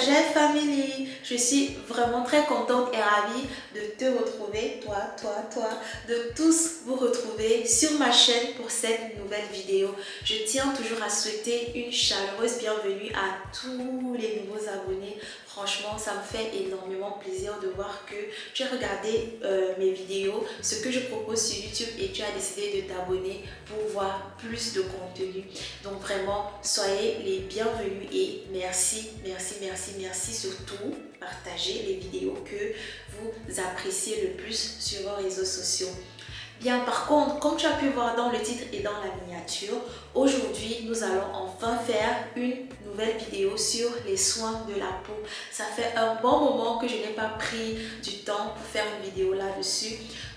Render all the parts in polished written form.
Gel Family, je suis vraiment très contente et ravie de te retrouver, toi, de tous vous retrouver sur ma chaîne pour cette nouvelle vidéo. Je tiens toujours à souhaiter une chaleureuse bienvenue à tous les nouveaux abonnés. Franchement, ça me fait énormément plaisir de voir que tu as regardé mes vidéos, ce que je propose sur YouTube et tu as décidé de t'abonner pour voir plus de contenu. Donc vraiment, soyez les bienvenus et merci. Surtout, partagez les vidéos que vous appréciez le plus sur vos réseaux sociaux. Bien, par contre, comme tu as pu voir dans le titre et dans la miniature, aujourd'hui, nous allons enfin faire une nouvelle vidéo sur les soins de la peau. Ça fait un bon moment que je n'ai pas pris du temps pour faire une vidéo là-dessus.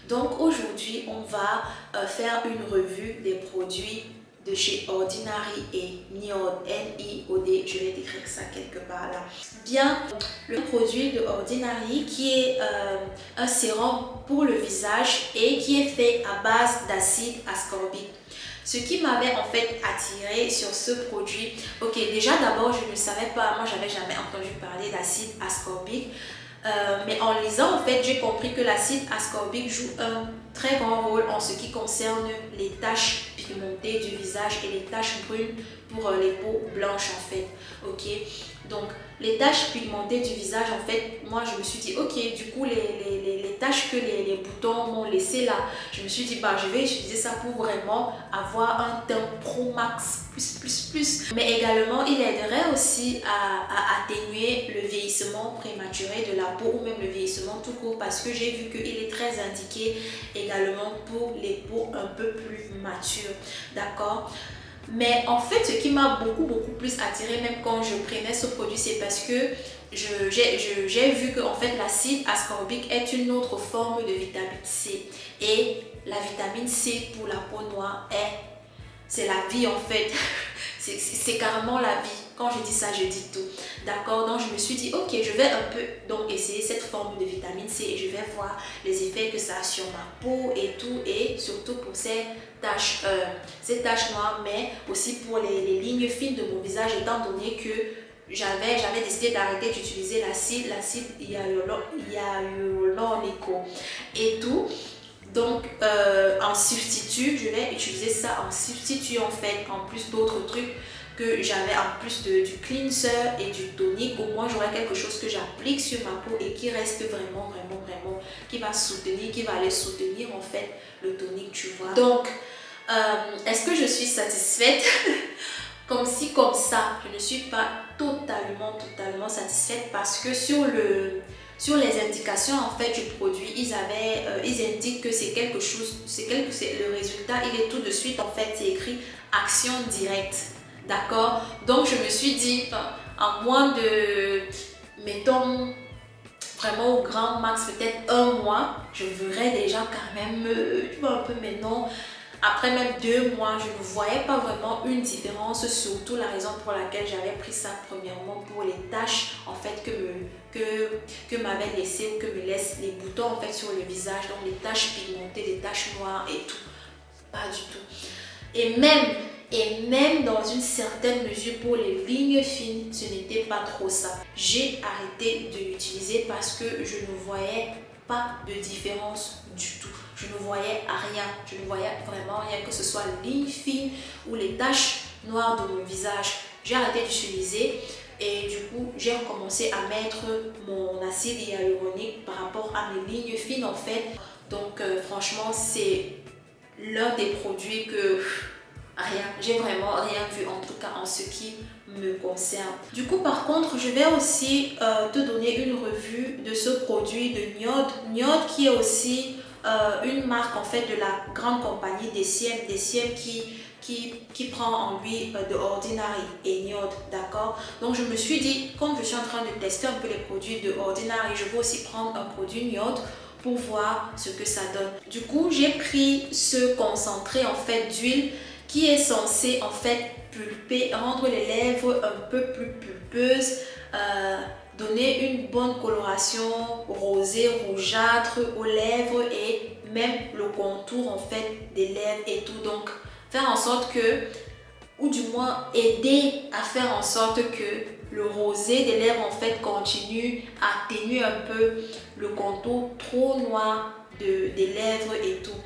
Donc aujourd'hui, on va faire une revue des produits de chez Ordinary et Niod, N-I-O-D, je vais décrire ça quelque part là. Bien, le produit de Ordinary qui est un sérum pour le visage et qui est fait à base d'acide ascorbique. Ce qui m'avait en fait attiré sur ce produit, ok, déjà d'abord je ne savais pas, moi j'avais jamais entendu parler d'acide ascorbique. Mais en lisant, en fait, j'ai compris que l'acide ascorbique joue un très grand rôle en ce qui concerne les taches pigmentées du visage et les taches brunes pour les peaux blanches, en fait. Ok, donc les taches pigmentées du visage, en fait, moi je me suis dit, ok, du coup, les taches que les boutons m'ont laissé là, je me suis dit, bah, je vais utiliser ça pour vraiment avoir un teint pro max plus. Mais également, il aiderait aussi à atténuer le vieillissement prématuré de la peau ou même le vieillissement tout court parce que j'ai vu qu'il est très indiqué également pour les peaux un peu plus matures. D'accord? Mais en fait, ce qui m'a beaucoup plus attiré même quand je prenais ce produit, c'est parce que j'ai vu que en fait, l'acide ascorbique est une autre forme de vitamine C. Et la vitamine C pour la peau noire c'est la vie en fait. C'est carrément la vie. Quand je dis ça, je dis tout. D'accord? Donc je me suis dit, ok, je vais un peu donc essayer cette forme de vitamine C et je vais voir les effets que ça a sur ma peau et tout. Et surtout pour ces taches noires, mais aussi pour les lignes fines de mon visage, étant donné que j'avais décidé d'arrêter d'utiliser l'acide hyaluronique et tout. Donc, en substitut, je vais utiliser ça en substitut en fait, en plus d'autres trucs que j'avais en plus du cleanser et du tonique. Au moins, j'aurai quelque chose que j'applique sur ma peau et qui reste vraiment, qui va soutenir, qui va aller soutenir en fait le tonique, tu vois. Donc, est-ce que je suis satisfaite? Comme ci, comme ça, je ne suis pas totalement satisfaite parce que sur les indications en fait du produit, ils indiquent que c'est quelque chose, le résultat, il est tout de suite en fait, c'est écrit action directe, d'accord? Donc je me suis dit, en moins de, mettons, vraiment au grand max, peut-être un mois, je verrais déjà quand même, tu vois un peu maintenant. Après même 2 mois, je ne voyais pas vraiment une différence, surtout la raison pour laquelle j'avais pris ça premièrement pour les taches en fait que m'avaient laissé ou que me laissent les boutons en fait sur le visage, donc les taches pigmentées, les taches noires et tout. Pas du tout. Et même dans une certaine mesure pour les lignes fines, ce n'était pas trop ça. J'ai arrêté de l'utiliser parce que je ne voyais pas de différence du tout. Je ne voyais rien, je ne voyais vraiment rien, que ce soit les lignes fines ou les taches noires de mon visage. J'ai arrêté d'utiliser et du coup, j'ai recommencé à mettre mon acide hyaluronique par rapport à mes lignes fines en fait. Donc franchement, c'est l'un des produits que j'ai vraiment rien vu en tout cas en ce qui me concerne. Du coup par contre je vais aussi te donner une revue de ce produit de Niod qui est aussi une marque en fait de la grande compagnie DCM qui prend en lui de Ordinary et Niod, d'accord? Donc je me suis dit, comme je suis en train de tester un peu les produits de Ordinary, je vais aussi prendre un produit Niod pour voir ce que ça donne. Du coup j'ai pris ce concentré en fait d'huile qui est censé en fait pulper, rendre les lèvres un peu plus pulpeuses, donner une bonne coloration rosée, rougeâtre aux lèvres et même le contour en fait des lèvres et tout. Donc faire en sorte que, ou du moins aider à faire en sorte que le rosé des lèvres en fait continue à atténuer un peu le contour trop noir des lèvres et tout.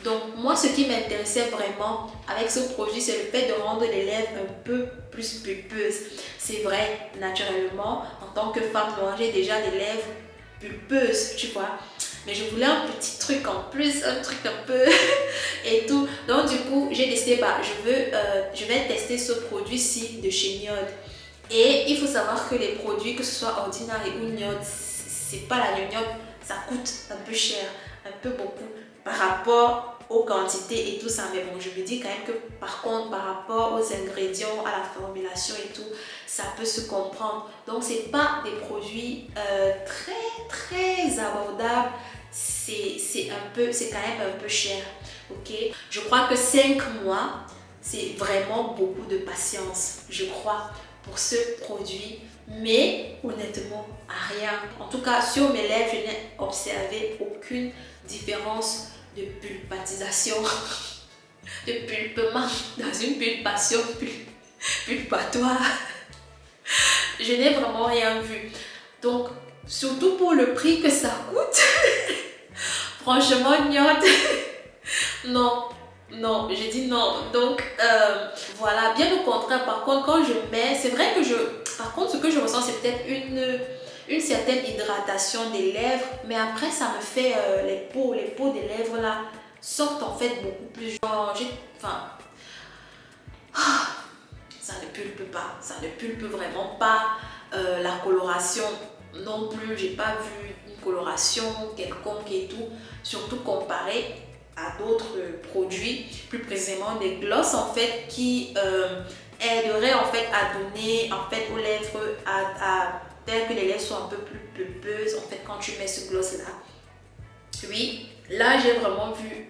Donc moi, ce qui m'intéressait vraiment avec ce produit, c'est le fait de rendre les lèvres un peu plus pulpeuses. C'est vrai, naturellement, en tant que femme noire, j'ai déjà des lèvres pulpeuses, tu vois. Mais je voulais un petit truc en plus, un truc un peu et tout. Donc du coup, j'ai décidé, je vais tester ce produit-ci de chez Niod. Et il faut savoir que les produits, que ce soit Ordinary ou Niod, c'est pas la gnognotte, ça coûte un peu cher, un peu beaucoup par rapport aux quantités et tout ça. Mais bon, je me dis quand même que par contre, par rapport aux ingrédients, à la formulation et tout, ça peut se comprendre. Donc, c'est pas des produits très abordables. C'est quand même un peu cher. Ok, je crois que 5 mois, c'est vraiment beaucoup de patience, je crois, pour ce produit. Mais honnêtement, rien. En tout cas, sur mes lèvres, je n'ai observé aucune différence de pulpatisation, de pulpement dans une pulpation pulpatoire. Je n'ai vraiment rien vu. Donc, surtout pour le prix que ça coûte, franchement, Niod, non, j'ai dit non. Donc, voilà, bien au contraire, par contre, quand je mets, c'est vrai que par contre, ce que je ressens, c'est peut-être une certaine hydratation des lèvres, mais après, ça me fait les peaux des lèvres là sortent en fait beaucoup plus genre, ça ne pulpe pas, ça ne pulpe vraiment pas. La coloration non plus, j'ai pas vu une coloration quelconque et tout, surtout comparé à d'autres produits, plus précisément des glosses en fait qui aideraient en fait à donner en fait aux lèvres à faire que les lèvres soient un peu plus pulpeuses en fait quand tu mets ce gloss là. Oui, là j'ai vraiment vu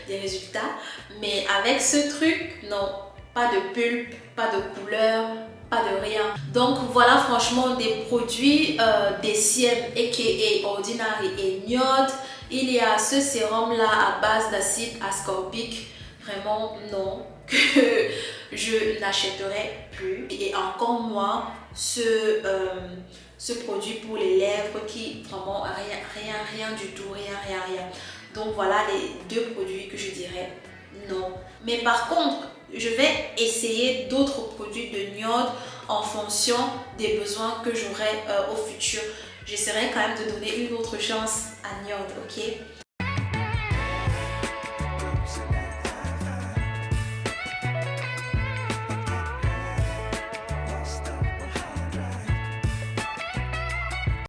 des résultats, mais avec ce truc, non, pas de pulpe, pas de couleur, pas de rien. Donc voilà franchement des produits DCM aka Ordinary et Niod. Il y a ce sérum là à base d'acide ascorbique, vraiment non, que je n'achèterai plus. Et encore moins ce produit pour les lèvres qui vraiment rien du tout, rien. Donc voilà les deux produits que je dirais non. Mais par contre, je vais essayer d'autres produits de Niod en fonction des besoins que j'aurai au futur. J'essaierai quand même de donner une autre chance à Niod, ok?